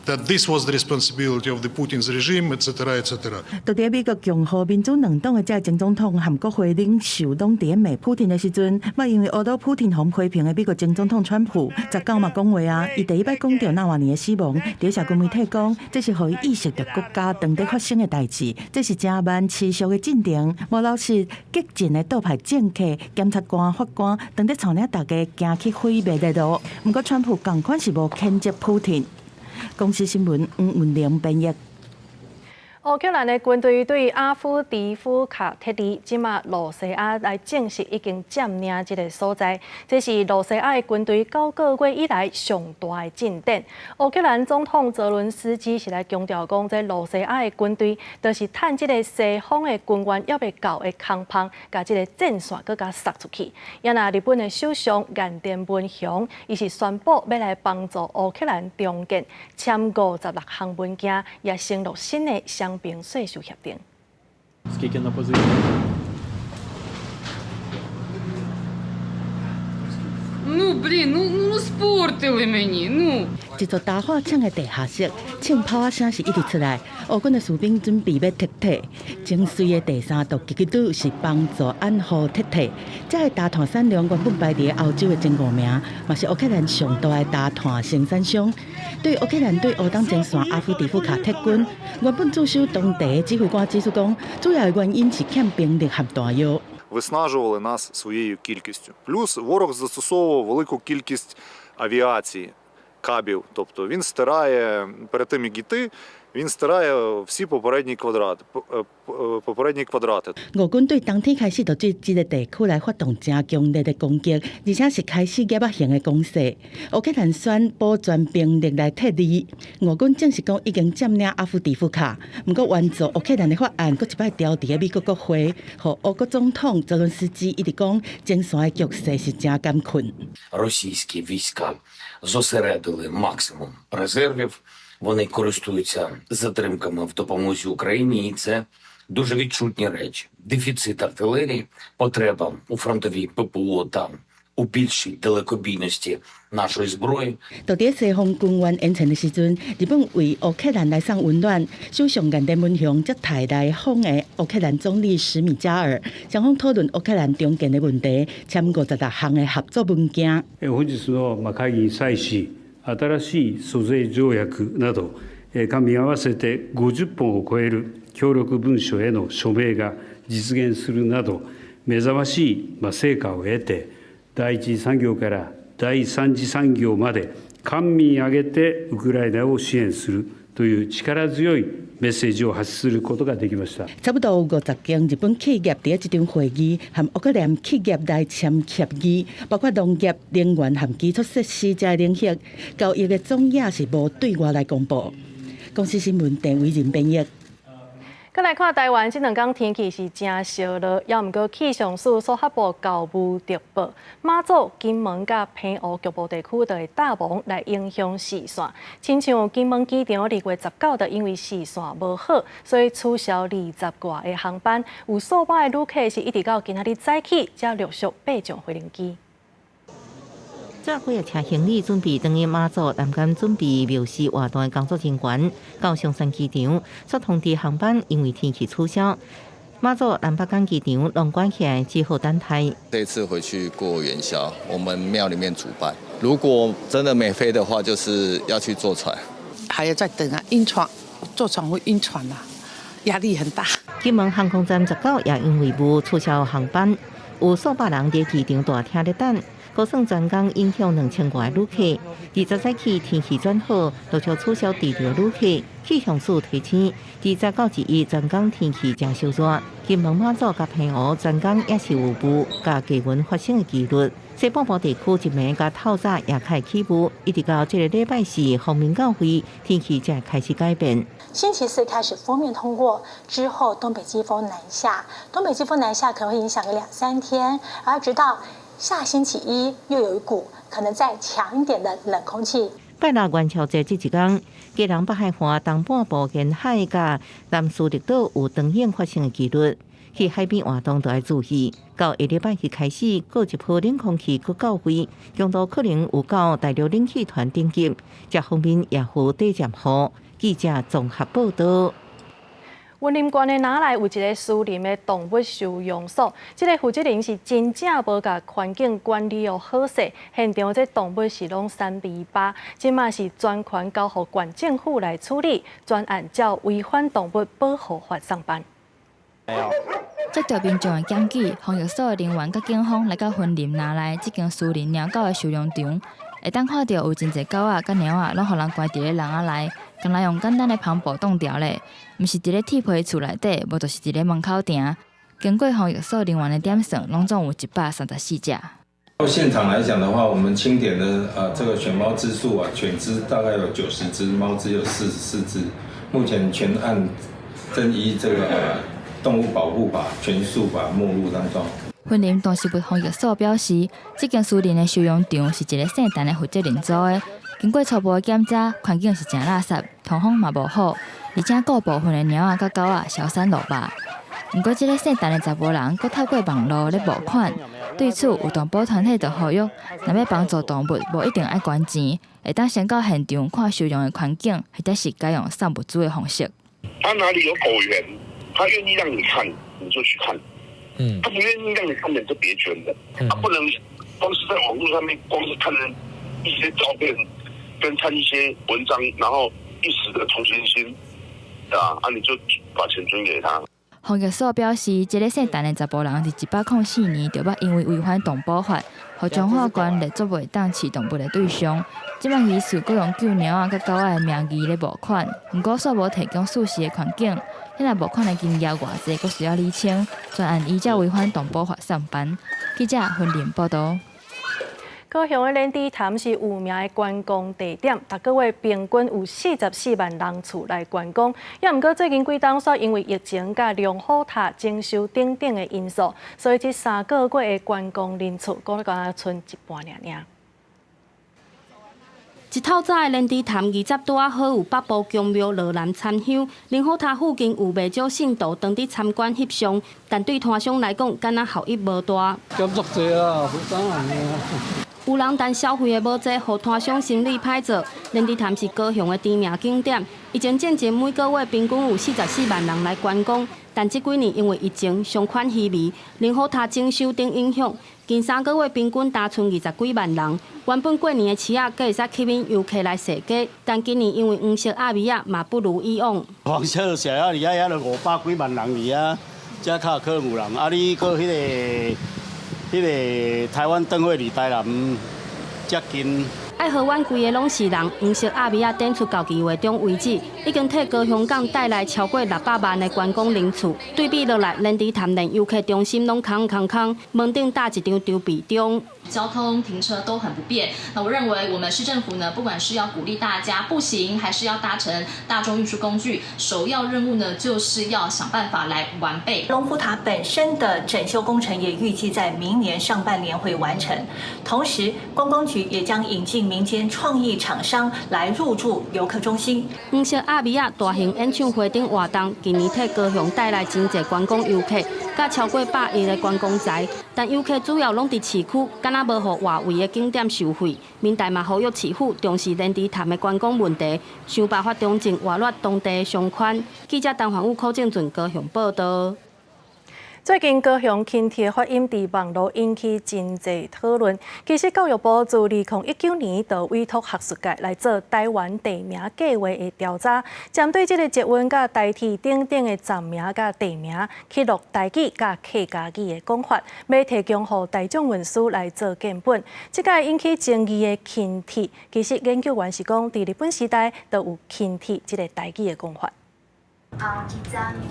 that this was the responsibility of the Putin's regime, etc., etc. 就伫美国共和民主两党的这前总统和国会领袖拢伫骂普廷的时阵，嘛因为恶斗普廷互批评的美国前总统川普19嘛讲话啊，伊第一摆讲到纳瓦尼的死亡，伫社群媒体讲，这是互伊意识到国家当地发生的代志，这是真慢持续的进程，无老实激进的倒派政客、检察官、法官当地带领大家行去毁灭的路。不过川普同款是无谴责普廷。公司新闻黄文玲编译。乌克兰的军队对阿夫迪夫卡特里，即马罗西亚来证实已经占领这个所在。这是罗西亚的军队9个月以来上大的进展。乌克兰总统泽伦斯基是来强调讲，这罗西亚的军队就是趁这个西方的军援还未到的空隙，把这个战线搁甲杀出去。日本的首相岸田文雄，伊是宣布要来帮助乌克兰重建，签56项文件，也承诺新的双边税收协定。Скільки на позиції? Ну, блін, ну спортили мені, ну. 一座大火抢的地下室，枪炮啊声是一直出来。乌军的士兵准备要撤退，精髓的第三道击队是帮助安抚撤退。这个大炭产量原本排伫欧洲的前5名，嘛是乌克兰上大的大炭生产商。对乌克兰对乌东前线阿夫迪夫卡撤军，原本驻守当地指挥官指出讲，主要的原因是欠兵力和弹药。Виснажували нас своєю кількістю. Плюс ворог застосовував велику кількість авіації, кабів. Тобто він стирає перед тим, як йти, він стирає всі попередні квадрати. 俄军对当天开始就对这个地区来发动真强烈的攻击，而且是开始野型的攻势。乌克兰宣布全兵力来撤离。俄军证实讲已经占领阿夫迪夫卡，不过援助乌克兰的法案搁一摆调伫美国国会，和乌国总统泽伦斯基一直讲前线的局势是真艰困。Російські війська зосередили максимум резервів. Вони користуються затримками в допомозі Україні, і це дуже відчутні речі. Дефіцит артилерії, потреба у фронтовій ППО та у більшій далекобійності нашої зброї. 就伫西方军援演陈的时阵，日本为乌克兰来送温暖，首相岸田文雄接待来访的乌克兰总理史米加尔，双方討論烏克蘭中建的問題，簽56項的合作文件。本日の会議に際し、新しい租税条約など、加み合わせて50本を超える協力文書への署名が実現するなど、目覚ましい成果を得て、第一次産業から第三次産業まで官民挙げてウクライナを支援するという力強いメッセージを発することができました。差不多50間日本企業喺一場會議，和烏克蘭企業來簽協議，包括農業、能源和基礎設施這領域，交易嘅總額是無對外來公布。公司新聞鄭偉仁編譯。再来看台灣，這兩天天氣是真燒熱，也毋過氣象署所發布高霧特報，馬祖、金門甲澎湖局部地區就會大霧來影響視線。親像金門機場2月19日因為視線無好，所以取消20外個航班，有數百個旅客是一直到今仔日早起才陸續爬上飛行機。這幾日車行李準備登去馬祖，南竿準備廟事活動的工作人員到松山機場，所通知航班因為天氣取消。馬祖南北港機場龍關起來之後等待。這次回去過元宵，我們廟裡面主辦。如果真的沒飛的話，就是要去坐船。還要再等啊，暈船，坐船會暈船啊，壓力很大。金門航空站19也因為霧取消航班，有數百人在機場大廳咧等。高算全港影響2000外旅客，20早起天氣轉好，陸續取消滯留旅客。氣象署提醒，20到21全港天氣正燒熱，金門馬祖甲澎湖全港也是有霧甲低溫發生的幾率。西半部地區一暝甲透早也開起霧，一直到這個禮拜四方面到會，天氣才開始改變。星期四開始鋒面通過之後，東北季風南下，東北季風南下可能會影響個2-3天，而直到下星期一又有一股可能再強一點的冷空氣。拜六元宵節這一天，基隆北海岸東半部沿海甲南蘇力島有長影發生的幾率，去海邊活動都要注意。到下禮拜日開始，過一波冷空氣佫到位，強度可能有到大陸冷氣團等級。這方面也有短暫雨。記者綜合報道。雲林縣的哪來有一個私人的動物收容所？這個負責人是真正無甲環境管理哦好勢，現場這動物是攏3尾巴，即馬是專權交予縣政府來處理，專案照違反動物保護法上班。接到民眾的檢舉，防疫所的人員甲警方來到雲林哪來這間私人貓狗的收容場，會當看到有真濟狗仔甲貓仔攏互人關佇咧籠仔內。敢若用簡單的帆布擋掉咧，毋是佇咧鐵皮厝內底，無就是佇咧門口埕。經過防疫所人員的點算，攏總有134隻。到現場來講的話，我們清點的這個犬貓隻數啊，犬隻大概有90隻，貓隻有44隻。目前全案正依這個動物保護法全數把沒入當中。雲林動植物防疫所表示，這間私人的收容場是一個聖誕的負責人組的。經過初步的檢查，環境是真垃圾，通風嘛無好，而且各部分的貓仔甲狗仔消散落吧。不過，這個聖誕的查甫人，佫透過網絡咧募款，对此，有动保团体就呼吁，若要帮助动物，无一定爱捐钱，会当先到现场看收容的环境，或者是改用送物资的方式。他哪里有狗园，他愿意让你看，你就去看。他不愿意让你看，你就别捐了。他不能光是在网络上面，光是看一些照片，跟看一些文章，然后一时的同情心，你就把钱捐给他。防疫所表示，这个姓陈的查甫人伫1804年就捌因为违反动保法，互中法官列作袂当饲动物的对象。即摆疑似佫用救猫仔、甲狗仔的名义咧募款，毋过所无提供事实的环境，迄若募款的金额偌济，佫需要厘清。专案依照违反动保法上班。记者分林报道。高雄的莲池潭是有名的观光地点，逐个月平均有44万人次来观光。也毋过最近几档所因为疫情甲龙虎塔征收等等的因素，所以这3个月的观光人次，佫敢剩一半尔。一透早的莲池潭20拄啊好有北部宫庙落南参香，龙虎塔附近有袂少信徒当伫参观翕相，但对摊商来讲，敢若效益无大。减足济啊，负担啊。有人但消费的无济，互摊商生意歹做。莲池潭是高雄的知名景点，以前渐渐每个月平均有44万人来观光，但这几年因为疫情商款稀微，龙虎塔征收等影响，近3个月平均单剩20几万人。原本过年的市啊，阁会使吸引游客来踅街，但今年因为黄色鸭米啊嘛不如以往。黄色蛇啊，而家也就500几万人而啊，遮较可能有人。啊，你搁迄个台湾灯会里台南接近。爱河湾规个拢是人，黄色鸭米啊展出高期月中为止，已经替高雄港带来超过600万的观光人次。对比落来，莲池潭连游客中心拢空，门顶搭一张丢币钟。交通停车都很不便。那我认为我们市政府呢，不管是要鼓励大家步行，还是要搭乘大众运输工具，首要任务呢，就是要想办法来完备。龙虎塔本身的整修工程也预计在明年上半年会完成。同时，观光局也将引进民间创意厂商来入驻游客中心。黄色鸭米啊大型演唱会等活动，今年替高雄带来真侪观光游客，甲超过100亿的观光财。但游客主要拢伫市区，敢若无互外围的景点受惠。民代嘛呼吁市府重视莲池潭的观光问题，想办法重振活络当地的商圈。记者陈焕武、柯正俊高雄报道。最近高雄轻铁发音伫网络引起真侪讨论。其实教育部自2019年就委托学术界来做台湾地名计划的调查，针对这个捷运甲台铁等等的站名甲地名，去录台语甲客家语的讲法，要提供予大众文书来做鉴本。这个引起争议的轻铁，其实研究员是讲，伫日本时代都有轻铁这个台语的讲法。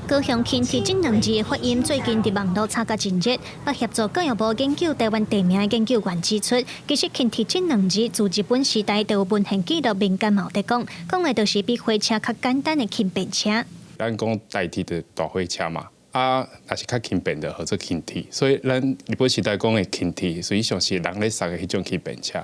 高雄轻铁这2字的发音最近伫网络炒甲真热，协助教育部研究台湾地名的研究员指出，其实轻铁这2字自日本时代就有文献记录，民间嘛有在讲的就是比火车较简单的轻便车。咱讲代替的大火车嘛，也是较轻便的，或者轻铁，所以咱日本时代讲的轻铁，实际上是人咧塞的迄种轻便车。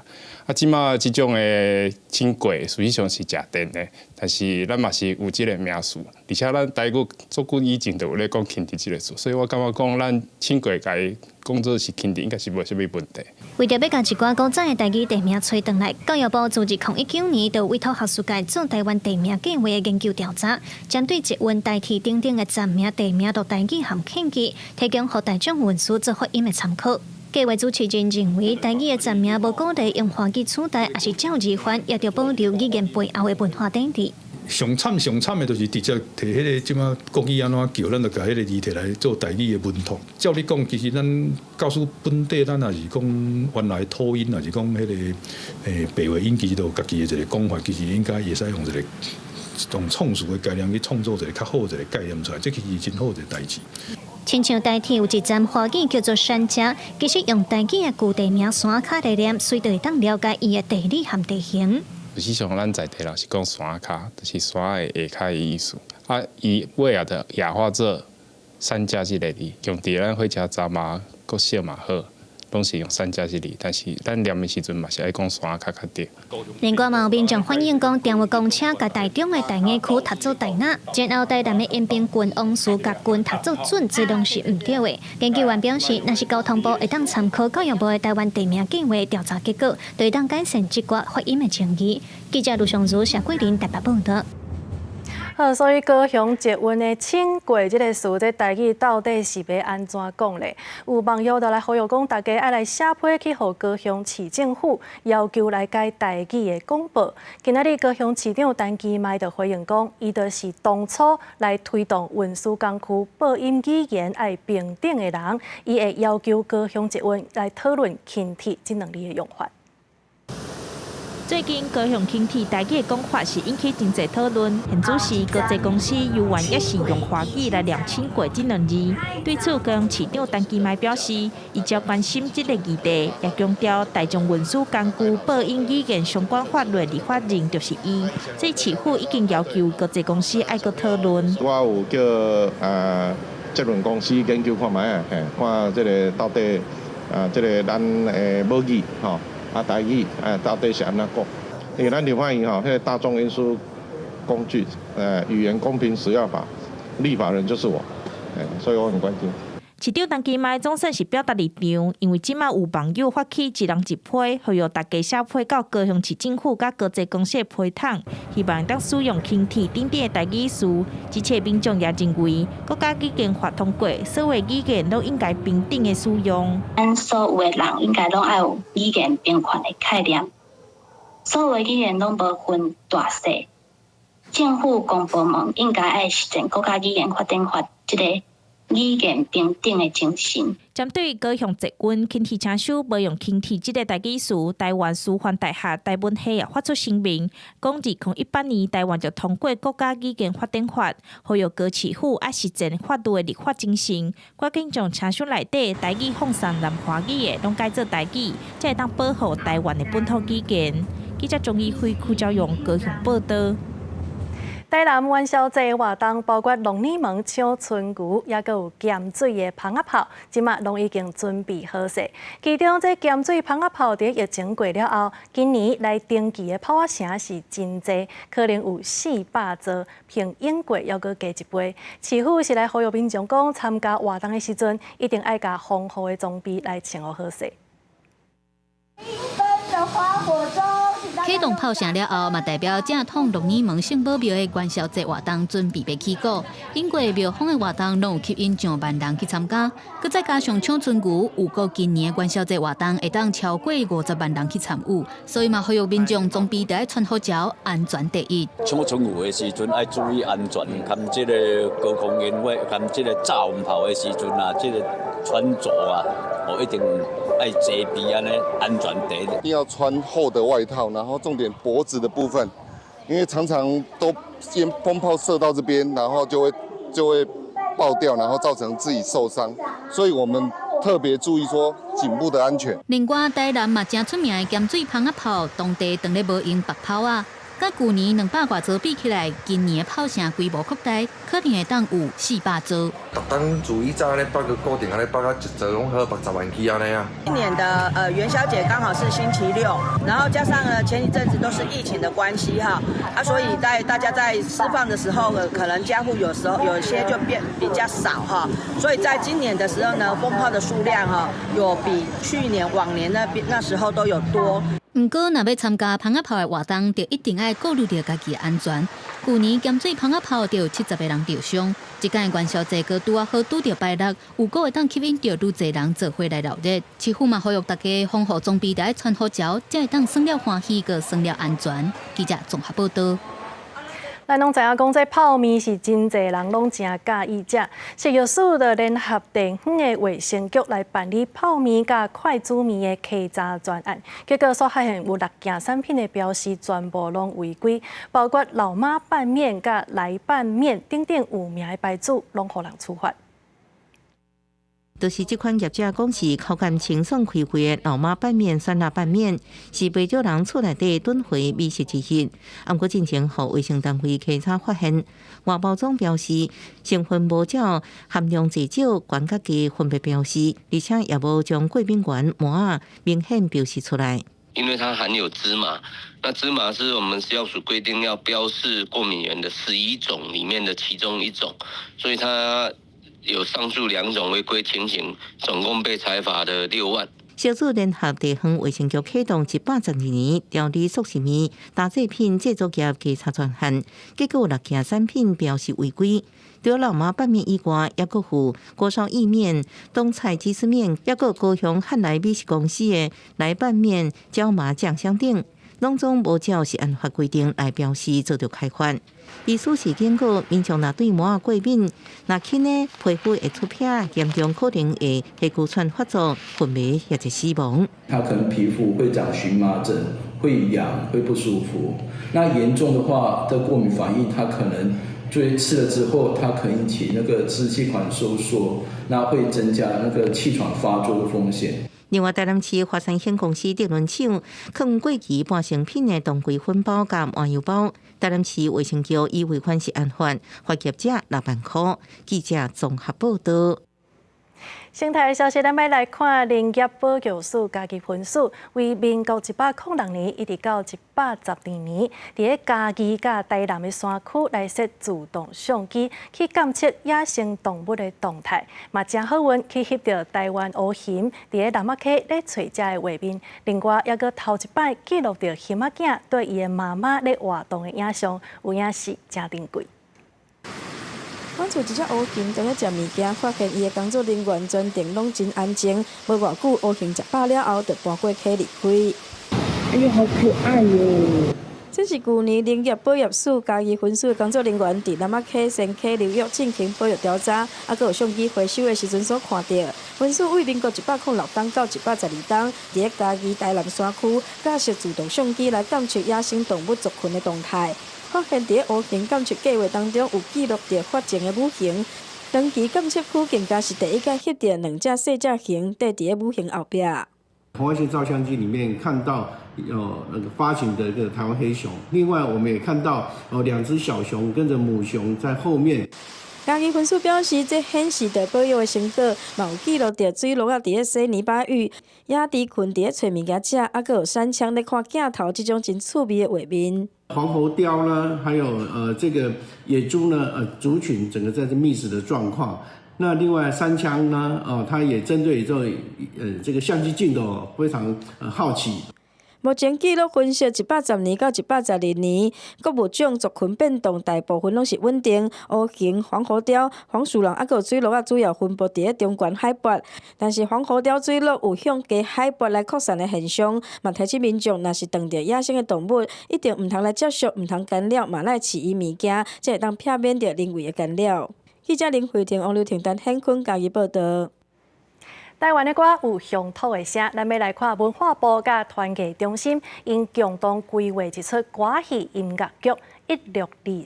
即马即种的轻轨，实际上是食电的，但是咱嘛是有即个名词，而且咱台语足久以前就有咧讲轻铁即个词，所以我感觉讲咱轻轨改讲做是轻铁，应该是无啥物问题。为着要甲一寡古早的台语地名找回来，教育部自2019年就委托学术界做台湾地名计划的研究调查，针对捷运、台铁等等的站名、地名和台语含客语，提供予大众文书做发音的参考。计划主持人认为，台语的站名无鼓励用华语取代，也是照字翻，也着保留语言背后的文化底蕴。上惨的，就是直接摕迄个即马国语安怎叫，咱就甲迄个字摕来做台语的文图。照你讲，其实咱告诉本地，咱也是讲原来土音，也是讲迄个白话音，其实都有家己的一个讲法，其实应该会使用一个用创述的概念去创作一个较好一个概念出来，这其实真好一个代志。亲像台铁有一站华语叫做山车，其实用台语的旧地名山卡来念，随就会当了解伊的地理和地形。实际上，咱在地人是讲山卡，就是山的下骹的意思。伊尾仔的亚化做山家这个字，用伫咱火车站嘛、国小嘛好，拢是用3加1里，但是咱念的时阵嘛是爱讲山较低。另外，有民众反映讲，电话公车甲台中的大雅区踏做大雅，前后台南的延平郡、王树甲郡踏做准，这拢是唔对的。研究员表示，若是交通部会当参考教育部的台湾地名计划调查结果，就会当改善这寡发音的争议。记者卢尚如、谢桂林台北报道。好，所以高雄捷运的轻轨这个事，这台语到底是要安怎讲咧？有网友就来呼吁讲，大家爱来写批去互高雄市政府，要求来改台语的广播。今仔日高雄市长陈其迈就回应讲，伊就是当初来推动运输工区播音语言爱平等的人，伊会要求高雄捷运来讨论轻铁这两字的用法。最近高雄轻铁台语的讲法是引起真侪讨论，现主是国际公司悠远也是用华语来念轻轨这两字。对此，高雄市长陈其迈表示，伊较关心这个议题，也强调大众运输工具播音语言相关法律立法人就是伊。这市府已经要求国际公司爱搁讨论。我有叫捷运公司研究看卖啊，看这个到底这个咱母语吼。台语到底是安怎讲？因为咱立法院吼，迄个大众运输工具语言公平使用法立法人就是我，所以我很关心。市长陈其迈总算是表达立场，因为即马有网友发起一人一批，呼吁大家写批到高雄市政府甲国际公司的批筒，希望当使用轻铁等等的台语词。而且民众也认为，国家语言法通过，所有语言都应该平等的使用。咱所有的人应该拢爱有语言平权的概念，所有的语言拢无分大小。政府公部门应该爱实践国家语言法典法这个语言平等的精神。针对高雄捷运轻铁车手无用轻铁这个台语词，台湾师范大学台文系也发出声明，讲2018年台湾就通过国家语言法典法，呼吁高市府爱实践法律的立法精神，赶紧将车厢内底台语放上南华语的拢改做台语，才会当保护台湾的本土语言。记者钟义辉、邱昭勇高雄报道。台南元宵节活动包括龙年门抢春牛，也佮有咸水的蜂仔炮，即马拢已经准备好势。其中这咸水蜂仔炮伫疫情过了后，今年来登记的炮仔声是真济，可能有400座，平英过还佮加一倍。市府是来呼吁民众讲，参加活动的时阵，一定爱甲丰富的装备来穿好势。启动炮声了后，嘛代表正统龙年门圣保庙的元宵节活动准备要起鼓。英国庙方的活动拢有吸引上万人去参加，佮再加上抢春牛，有够今年的元宵节活动会当超过50万人去参与，所以嘛呼吁民众装备得穿好条，安全第一。抢春牛的时阵要注意安全，含这个高空烟火，含这个炸红炮的时阵啊，这个穿着啊，一定要遮蔽安尼，安全第一。一定要穿厚的外套，然后重点脖子的部分，因为常常都先风炮射到这边，然后就会爆掉，然后造成自己受伤，所以我们特别注意说颈部的安全。另外，台南嘛正出名的咸水蜂仔炮，当地当咧无用白炮啊。甲去年200多座比起来，今年的炮声规模扩大，可能会当有400座。特登注意早咧摆个固定安尼摆到一座拢好60万起安尼啊。今年的元宵节刚好是星期六，然后加上前一阵子都是疫情的关系哈，所以在大家在释放的时候，可能家户有时候有些就变比较少哈，所以在今年的时候呢，蜂炮的数量哈有比去年往年那时候都有多。不过，若要参加蜂仔炮的活动，就一定要顾虑到家己的安全。去年咸水蜂仔炮就有70个人受伤，即届元宵节高拄好拄到拜六，有够会当吸引到愈侪人做伙来闹热。市府嘛呼吁大家防护装备得穿好条，才会当算了欢喜，个算了安全。记者综合报道。咱拢知影讲，这泡面是真侪人拢真介意食。食药署的联合地方的卫生局来办理泡面甲快煮面的稽查专案，结果所发现有6件产品的标示全部拢违规，包括老妈拌面甲来拌面等等有名的牌子，拢互人处罚。就是这款业者讲是口感清爽开胃的老妈拌面、酸辣拌面，是不少人厝内底囤货美食之一。不过进前后卫生单位稽查发现，外包装标示成分无照、含量济少、悬甲低分别标示，而且也无将贵宾丸、麻明显标示出来。因为它含有芝麻，那芝麻是我们食药署规定要标示过敏原的11种里面的其中一种，所以它有上述2种违规情形，总共被裁罚的6万。小组联合地方卫生局启动112年调理速食面打制品制作业稽查专项，结果6件产品标示违规。除了老妈拌面以外，也有附锅烧意面、东菜鸡丝面，也有高雄汉来美食公司的来拌面、椒麻酱香等，拢总无照是按法规定来标示做着开发。以事实经过，民众若对麻过敏，若轻的皮肤会出皮，严重可能会黑骨川发作、昏迷或者死亡。它可能皮肤会长荨麻疹，会痒，会不舒服。那严重的话的过敏反应，它可能吃了之后，它可以引起那个支气管收缩，那会增加那个气喘发作的风险。另外，台南市华山县公司电轮厂放过期半成品的当归粉包甲麻油包，台南市卫生局以违反食安法罚业者6万块。记者综合报道。生态消息，咱要来看林业保育署家己分数，为民国106年一直到112年，伫咧嘉义甲台南的山区来设自动相机，去监测野生动物的动态，嘛真好运去翕到台湾乌熊伫咧南仔溪咧找食的画面。另外，也搁头一摆记录到熊仔囝对伊的妈妈咧活动的影像，有影是真珍贵。阮厝一只乌熊正在食物件，发现伊的工作人员全程拢真安静。无偌久，乌熊食饱了后，就搬过溪离开。哎呦，好可爱哟！这是去年林业保育署家己分署的工作人员伫南仔溪仙溪流域进行保育调查，还佫有相机回收的时阵所看到。分署为民国106冬到112冬，伫咧嘉义台南山区架设自动相机来监测野生动物族群的动态。发现伫咧乌熊监测计划当中有记录到发情的母熊，长期监测区更加是第一个翕到2只细只熊缀伫咧母熊后壁。红外线照相机里面看到那个发情的一个台湾黑熊，另外我们也看到2只小熊跟着母熊在后面。嘉义分署表示，这显示着保育的成果，嘛有记录着水鹿仔伫咧洗泥巴浴、野猪群伫咧找物件食，啊，佫有山羌咧看镜头，这种真趣味的画面。黄喉貂呢，还有这个野猪呢，族群整个在这觅食的状况。那另外山羌呢，它也针对这个相机镜头非常好奇。目前记录分析110年到112年，各物种族群变动大部分拢是稳定。乌熊、黄喉貂、黄鼠狼，还有水鹿仔主要分布伫咧中原海拔，但是黄喉貂、水鹿有向低海拔来扩散的现象，嘛提醒民众，若是碰到野生的动物，一定唔通来接触，唔通干扰，嘛来饲伊物件，才会当避免着人为的干扰。记者林慧婷、王刘婷等现坤嘉义报道。台湾的歌有乡土的声，咱要来看文化部甲团结中心因共同规划一出歌戏音乐剧《1624》。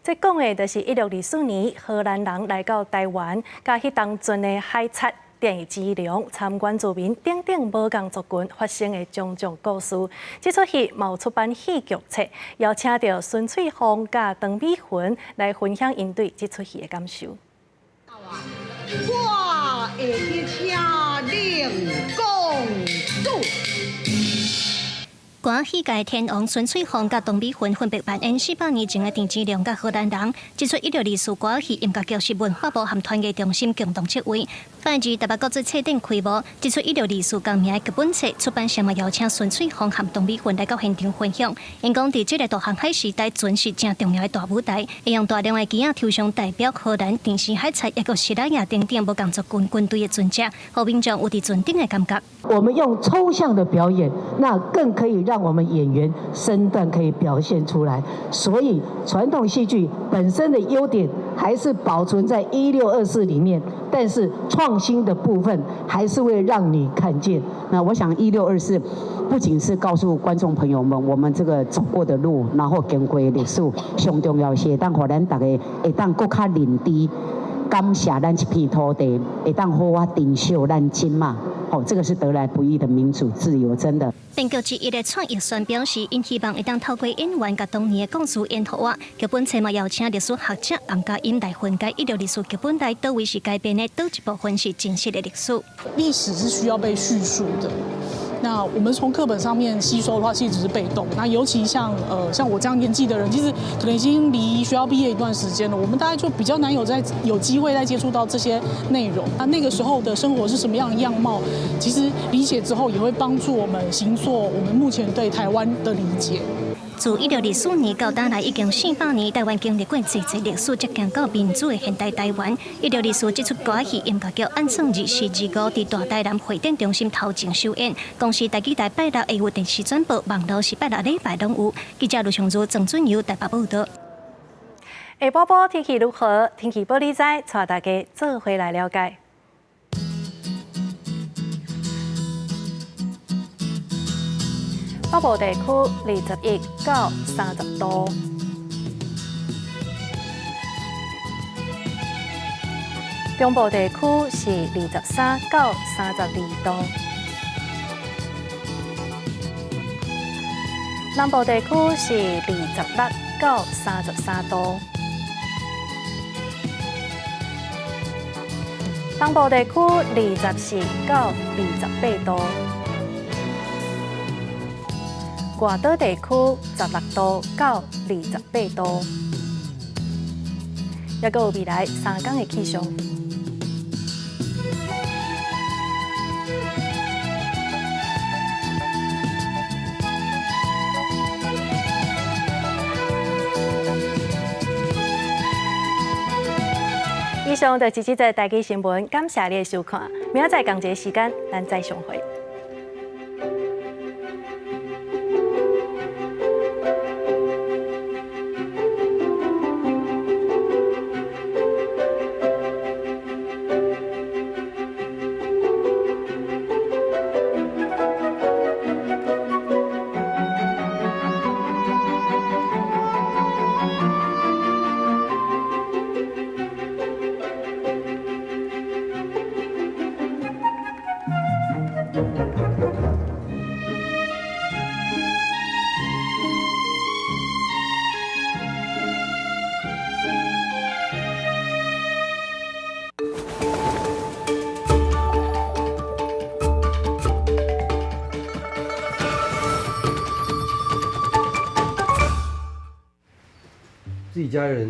这讲的就是1624年荷兰人来到台湾，甲迄当阵的海贼、电影之龙、参观住民等等无共族群发生的种种故事。这出戏嘛出版戏剧册，邀请到孙翠凤甲唐美云来分享因对这出戏的感受。我会去请领公主。歌戏界天王孙翠凤甲唐美云分别扮演400年前的电之龙甲荷兰人。这出1624歌戏音乐剧是文化部和团结中心共同策划。5日台北国际册展开幕，这出1624同名的剧本册出版社嘛邀请孙翠凤和唐美云来到现场分享。因讲伫这个大航海时代，准是正重要的大舞台，会用大量的机仔抽象代表荷兰、电视海贼，也个希腊雅等等无共族群军队的存在，互民众有伫尊顶的感觉。我们用抽象的表演，那更可以让我们演员身段可以表现出来。所以传统戏剧本身的优点还是保存在1624里面，但是创新的部分还是会让你看见。那我想1624不仅是告诉观众朋友们我们这个走过的路，然后经过的历史，上重要是当互咱大家会当更较认知感谢咱这片土地，会当好啊珍惜咱金嘛。这个是得来不易的民主自由，真的。编剧之一的创意宣表示，因希望会当透过演员甲当年的故事演好啊，剧本册嘛邀请历史学者洪家英来分解一流历史剧本内倒位是改编的，倒一部分是真实的历史。历史是需要被叙述的。那我们从课本上面吸收的话，其实只是被动。那尤其像我这样年纪的人，其实可能已经离学校毕业一段时间了，我们大概就比较难有机会再接触到这些内容。那个时候的生活是什么样的样貌，其实理解之后也会帮助我们形塑我们目前对台湾的理解。自1624年到当来已经400年，台湾经历过侪历史，才行到民主的现代台湾。1624这出歌戏音乐剧按算24、25伫大台南会展中心头前首演。公司台记台拜六下午电视转播，网络是拜六礼拜拢有。记者卢长如、郑准由台北报道。下晡晡天气如何？天气报你知，带大家做回来了解。北部地区21到30度，中部地区是23到32度，南部地区是26到33度，东部地区24到28度。外岛地区16度到28度，也有未来3天的气象。以上就是这则台语新闻，感谢你的收看。明仔载同一个时间，咱再相会。自己家人